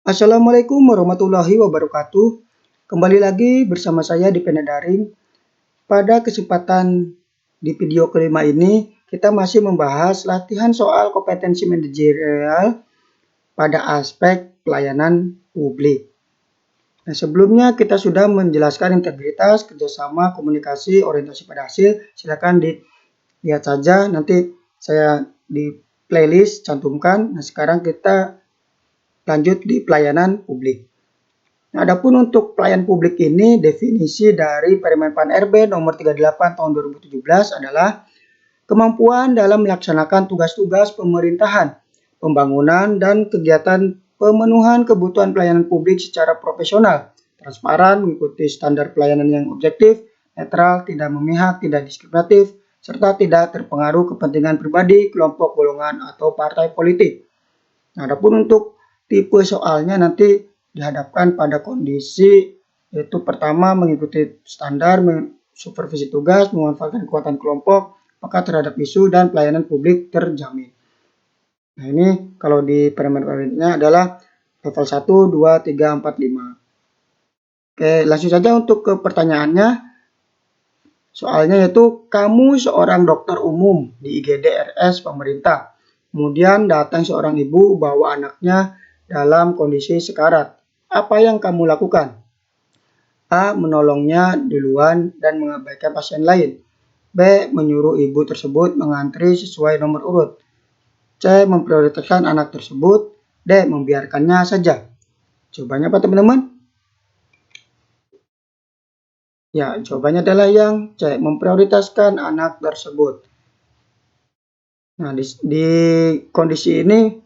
Assalamualaikum warahmatullahi wabarakatuh. Kembali lagi bersama saya di Pena Daring. Pada kesempatan di video kelima ini, kita masih membahas latihan soal kompetensi manajerial pada aspek pelayanan publik. Nah, sebelumnya kita sudah menjelaskan integritas, kerjasama, komunikasi, orientasi pada hasil. Silakan dilihat saja, nanti saya di playlist cantumkan. Nah, sekarang kita lanjut di pelayanan publik. Nah, adapun untuk pelayan publik ini, definisi dari Permen-Pan RB nomor 38 tahun 2017 adalah kemampuan dalam melaksanakan tugas-tugas pemerintahan, pembangunan, dan kegiatan pemenuhan kebutuhan pelayanan publik secara profesional, transparan, mengikuti standar pelayanan yang objektif, netral, tidak memihak, tidak diskriminatif, serta tidak terpengaruh kepentingan pribadi, kelompok, golongan, atau partai politik. Nah, adapun untuk tipe soalnya nanti dihadapkan pada kondisi yaitu pertama mengikuti standar, supervisi tugas, memanfaatkan kekuatan kelompok, apakah terhadap isu dan pelayanan publik terjamin. Nah, ini kalau di permen-permennya adalah level 1, 2, 3, 4, 5. Oke, langsung saja untuk ke pertanyaannya. Soalnya yaitu kamu seorang dokter umum di IGD RS pemerintah. Kemudian datang seorang ibu bawa anaknya dalam kondisi sekarat. Apa yang kamu lakukan? A. Menolongnya duluan dan mengabaikan pasien lain. B. Menyuruh ibu tersebut mengantri sesuai nomor urut. C. Memprioritaskan anak tersebut. D. Membiarkannya saja. Jawabannya apa teman-teman? Ya, jawabannya adalah yang C. Memprioritaskan anak tersebut. Nah, di kondisi ini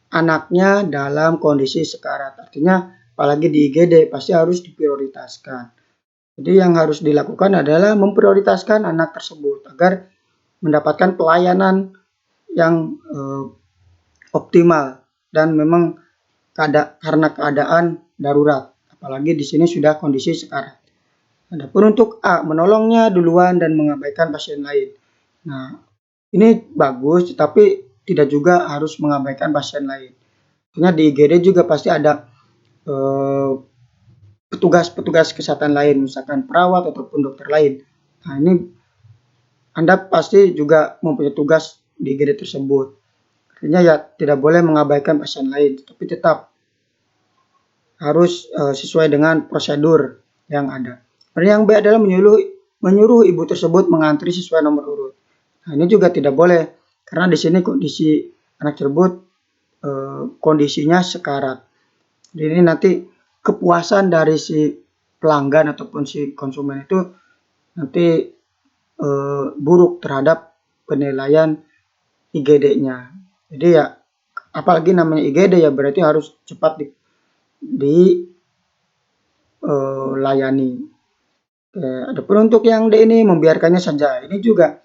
anaknya dalam kondisi sekarat. Artinya apalagi di IGD pasti harus diprioritaskan. Jadi yang harus dilakukan adalah memprioritaskan anak tersebut agar mendapatkan pelayanan yang optimal dan memang karena keadaan darurat. Apalagi di sini sudah kondisi sekarat. Adapun untuk A, menolongnya duluan dan mengabaikan pasien lain. Nah, ini bagus, tapi tidak juga harus mengabaikan pasien lain. Artinya di IGD juga pasti ada petugas-petugas kesehatan lain, misalkan perawat ataupun dokter lain. Nah, ini Anda pasti juga mempunyai tugas di IGD tersebut. Artinya ya tidak boleh mengabaikan pasien lain, tapi tetap harus sesuai dengan prosedur yang ada. Dan yang B adalah menyuruh ibu tersebut mengantri sesuai nomor urut. Nah, ini juga tidak boleh karena di sini kondisi anak tersebut kondisinya sekarat. Jadi ini nanti kepuasan dari si pelanggan ataupun si konsumen itu nanti buruk terhadap penilaian IGD-nya. Jadi ya apalagi namanya IGD ya berarti harus cepat dilayani. Adapun untuk yang D ini membiarkannya saja. Ini juga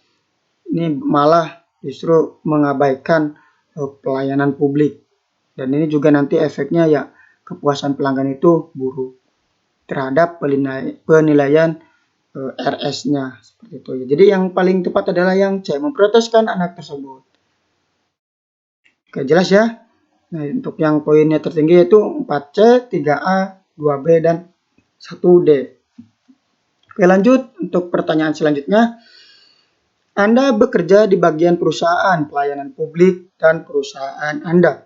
malah justru mengabaikan pelayanan publik. Dan ini juga nanti efeknya ya kepuasan pelanggan itu buruk terhadap penilaian RS-nya seperti itu. Jadi yang paling tepat adalah yang C, memprioritaskan anak tersebut. Oke, jelas ya? Nah, untuk yang poinnya tertinggi yaitu 4C, 3A, 2B, dan 1D. Oke, lanjut untuk pertanyaan selanjutnya. Anda bekerja di bagian perusahaan pelayanan publik dan perusahaan Anda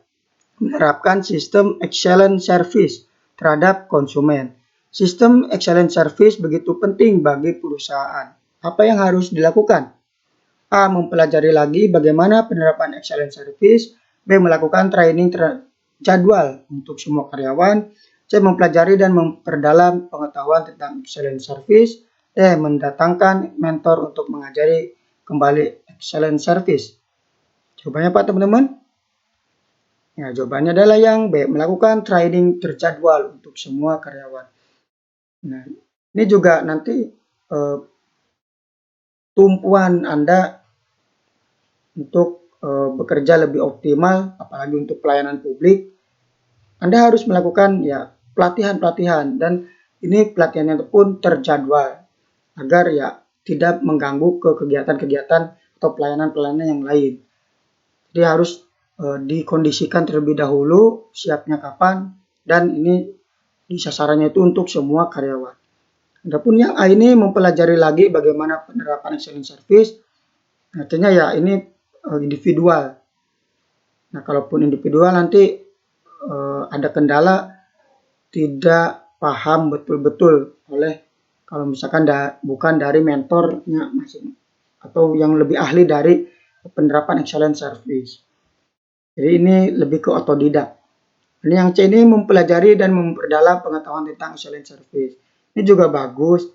menerapkan sistem excellent service terhadap konsumen. Sistem excellent service begitu penting bagi perusahaan. Apa yang harus dilakukan? A. Mempelajari lagi bagaimana penerapan excellent service. B. Melakukan training jadwal untuk semua karyawan. C. Mempelajari dan memperdalam pengetahuan tentang excellent service. D. Mendatangkan mentor untuk mengajari kembali excellent service. Jawabannya apa teman-teman? Ya, jawabannya adalah yang B, melakukan training terjadwal untuk semua karyawan. Nah, ini juga nanti tumpuan Anda untuk bekerja lebih optimal, apalagi untuk pelayanan publik. Anda harus melakukan ya pelatihan-pelatihan dan ini pelatihannya pun terjadwal agar ya tidak mengganggu ke kegiatan-kegiatan atau pelayanan-pelayanan yang lain. Jadi harus dikondisikan terlebih dahulu siapnya kapan, dan ini sasarannya itu untuk semua karyawan. Adapun yang A ini mempelajari lagi bagaimana penerapan excellent service, artinya ya ini individual. Nah, kalaupun individual nanti ada kendala tidak paham betul-betul oleh, kalau misalkan bukan dari mentornya masing atau yang lebih ahli dari penerapan excellent service. Jadi ini lebih ke otodidak. Ini yang C ini mempelajari dan memperdalam pengetahuan tentang excellent service. Ini juga bagus,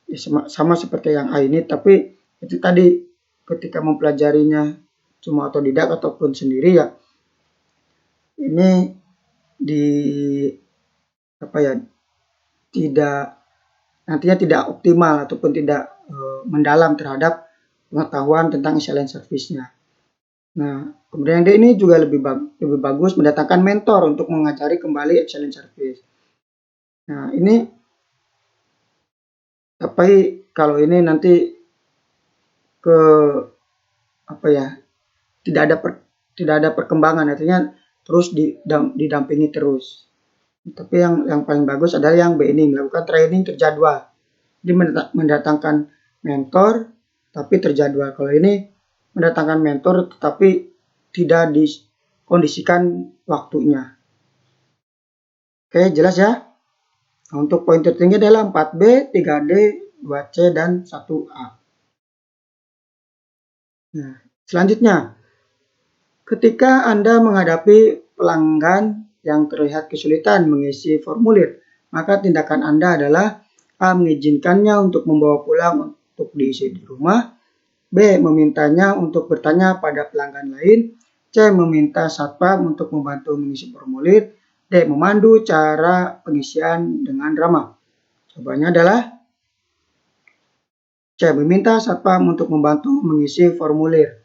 ya sama seperti yang A ini, tapi itu tadi ketika mempelajarinya cuma otodidak ataupun sendiri ya, ini di nantinya tidak optimal ataupun tidak mendalam terhadap pengetahuan tentang excellent service-nya. Nah, kemudian yang D ini juga lebih bagus mendatangkan mentor untuk mengajari kembali excellent service. Nah, ini tapi kalau ini nanti ke tidak ada perkembangan, artinya terus didampingi terus. Tapi yang paling bagus adalah yang B ini, melakukan training terjadwal. Jadi mendatangkan mentor tapi terjadwal. Kalau ini mendatangkan mentor tetapi tidak dikondisikan waktunya. Oke, jelas ya? Nah, untuk poin tertinggi adalah 4B, 3D, 2C, dan 1A. Nah, selanjutnya, ketika Anda menghadapi pelanggan yang terlihat kesulitan mengisi formulir, maka tindakan Anda adalah A. Mengizinkannya untuk membawa pulang untuk diisi di rumah, B. Memintanya untuk bertanya pada pelanggan lain, C. Meminta satpam untuk membantu mengisi formulir, D. Memandu cara pengisian dengan ramah. Jawabannya adalah C. Meminta satpam untuk membantu mengisi formulir.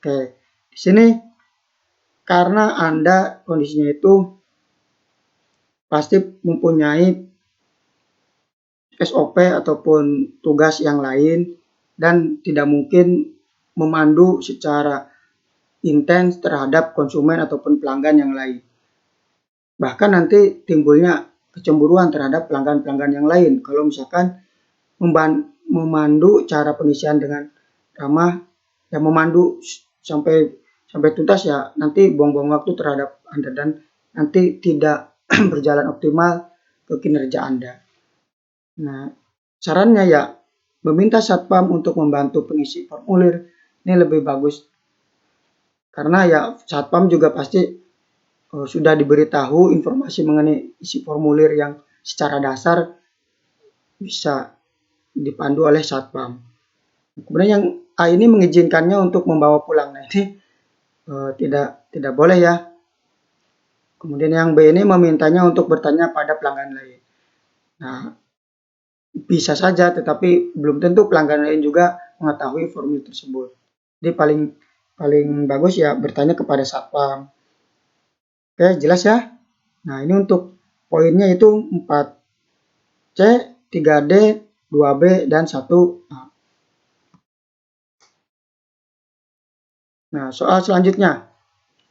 Oke, di sini karena Anda kondisinya itu pasti mempunyai SOP ataupun tugas yang lain dan tidak mungkin memandu secara intens terhadap konsumen ataupun pelanggan yang lain. Bahkan nanti timbulnya kecemburuan terhadap pelanggan-pelanggan yang lain kalau misalkan memandu cara pengisian dengan ramah, yang memandu sampai tuntas ya nanti buang-buang waktu terhadap Anda dan nanti tidak berjalan optimal ke kinerja Anda. Nah, sarannya ya meminta satpam untuk membantu pengisi formulir ini lebih bagus, karena ya satpam juga pasti sudah diberitahu informasi mengenai isi formulir yang secara dasar bisa dipandu oleh satpam. Kemudian yang A ini mengizinkannya untuk membawa pulang. Nah, ini tidak boleh ya. Kemudian yang B ini memintanya untuk bertanya pada pelanggan lain. Nah, bisa saja, tetapi belum tentu pelanggan lain juga mengetahui formulir tersebut. Jadi paling bagus ya bertanya kepada satpam. Oke, jelas ya? Nah, ini untuk poinnya itu 4C, 3D, 2B, dan 1A. Nah, soal selanjutnya.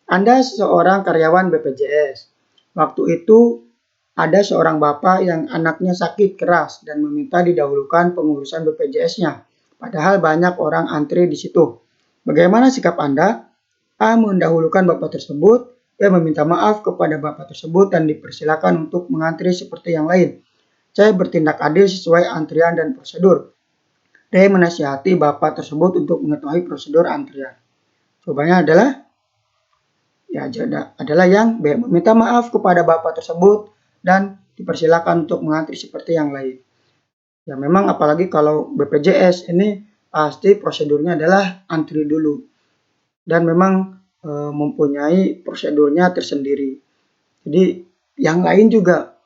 Anda seorang karyawan BPJS. Waktu itu ada seorang bapak yang anaknya sakit keras dan meminta didahulukan pengurusan BPJS-nya. Padahal banyak orang antri di situ. Bagaimana sikap Anda? A. Mendahulukan bapak tersebut. B. Meminta maaf kepada bapak tersebut dan dipersilakan untuk mengantri seperti yang lain. C. Bertindak adil sesuai antrian dan prosedur. D. Menasihati bapak tersebut untuk mengetahui prosedur antrian. Jawabannya adalah yang B. Meminta maaf kepada bapak tersebut dan dipersilakan untuk mengantri seperti yang lain. Ya memang apalagi kalau BPJS ini pasti prosedurnya adalah antri dulu. Dan memang mempunyai prosedurnya tersendiri. Jadi yang lain juga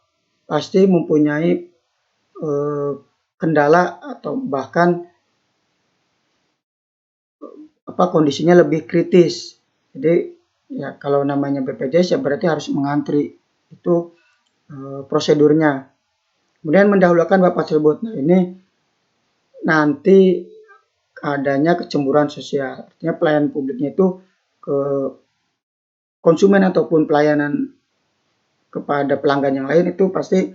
pasti mempunyai kendala atau bahkan kondisinya lebih kritis. Jadi ya kalau namanya BPJS ya berarti harus mengantri, itu prosedurnya. Kemudian mendahulukan bapak tersebut. Nah, ini nanti adanya kecemburuan sosial. Artinya pelayanan publiknya itu konsumen ataupun pelayanan kepada pelanggan yang lain itu pasti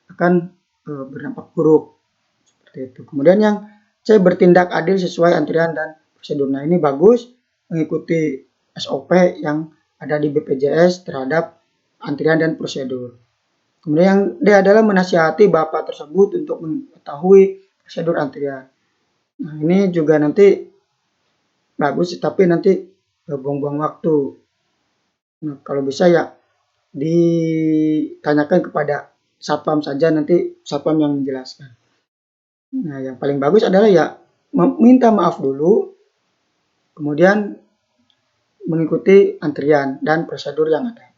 akan berdampak buruk seperti itu. Kemudian yang C, bertindak adil sesuai antrian dan prosedur. Nah, ini bagus, mengikuti SOP yang ada di BPJS terhadap antrian dan prosedur. Kemudian yang D adalah menasihati bapak tersebut untuk mengetahui prosedur antrian. Nah, ini juga nanti bagus, tapi nanti buang-buang waktu. Nah, kalau bisa ya ditanyakan kepada satpam saja, nanti satpam yang menjelaskan. Nah, yang paling bagus adalah ya meminta maaf dulu, kemudian mengikuti antrian dan prosedur yang ada.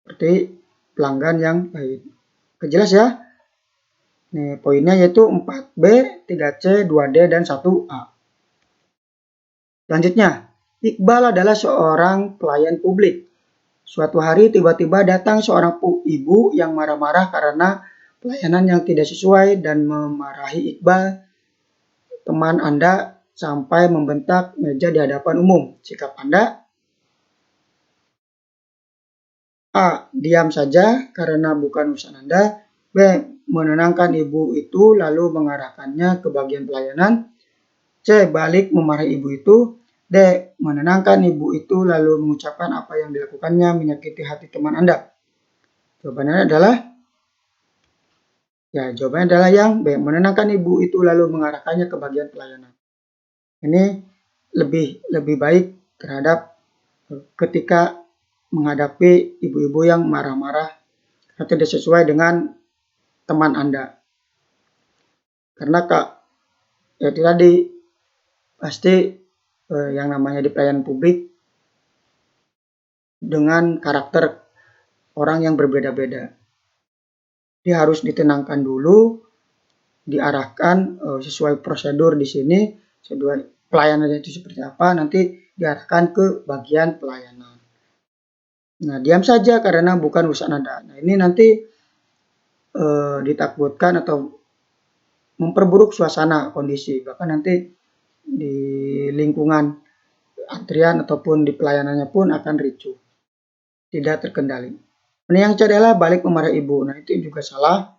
Seperti pelanggan yang lain. Jelas ya? Nih, poinnya yaitu 4B, 3C, 2D, dan 1A. Selanjutnya, Iqbal adalah seorang pelayan publik. Suatu hari tiba-tiba datang seorang ibu yang marah-marah karena pelayanan yang tidak sesuai dan memarahi Iqbal, teman Anda, sampai membentak meja di hadapan umum. Sikap Anda: A. Diam saja karena bukan urusan Anda. B. Menenangkan ibu itu lalu mengarahkannya ke bagian pelayanan. C. Balik memarahi ibu itu. D. Menenangkan ibu itu lalu mengucapkan apa yang dilakukannya menyakiti hati teman Anda. Jawabannya adalah yang B. Menenangkan ibu itu lalu mengarahkannya ke bagian pelayanan. Ini lebih baik terhadap ketika menghadapi ibu-ibu yang marah-marah atau tidak sesuai dengan teman Anda. Karena ya tadi pasti yang namanya di pelayanan publik dengan karakter orang yang berbeda-beda. Dia harus ditenangkan dulu, diarahkan sesuai prosedur di sini, sesuai pelayanannya itu seperti apa, nanti diarahkan ke bagian pelayanan. Nah, diam saja karena bukan urusan Anda. Nah, ini nanti ditakutkan atau memperburuk suasana kondisi. Bahkan nanti di lingkungan antrian ataupun di pelayanannya pun akan ricuh, tidak terkendali. Ini yang C adalah balik memarahi ibu. Nah, itu juga salah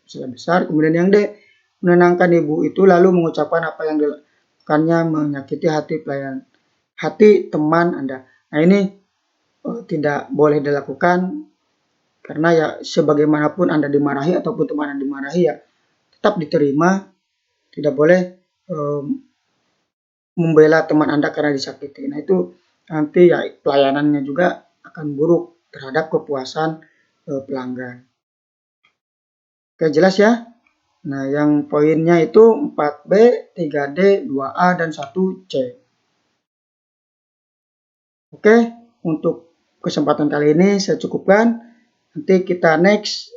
besar. Kemudian yang D, menenangkan ibu itu lalu mengucapkan apa yang dilakukannya menyakiti hati teman Anda. Nah, ini tidak boleh dilakukan karena ya sebagaimanapun Anda dimarahi ataupun teman Anda dimarahi ya tetap diterima, tidak boleh membela teman Anda karena disakiti. Nah, itu nanti ya pelayanannya juga akan buruk terhadap kepuasan pelanggan. Oke, jelas ya? Nah, yang poinnya itu 4B, 3D, 2A, dan 1C. Oke, untuk kesempatan kali ini saya cukupkan. Nanti kita next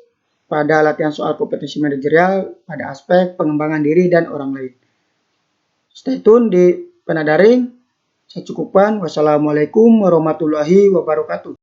pada latihan soal kompetensi manajerial pada aspek pengembangan diri dan orang lain. Stay tune di Penadaring. Saya cukupkan. Wassalamualaikum warahmatullahi wabarakatuh.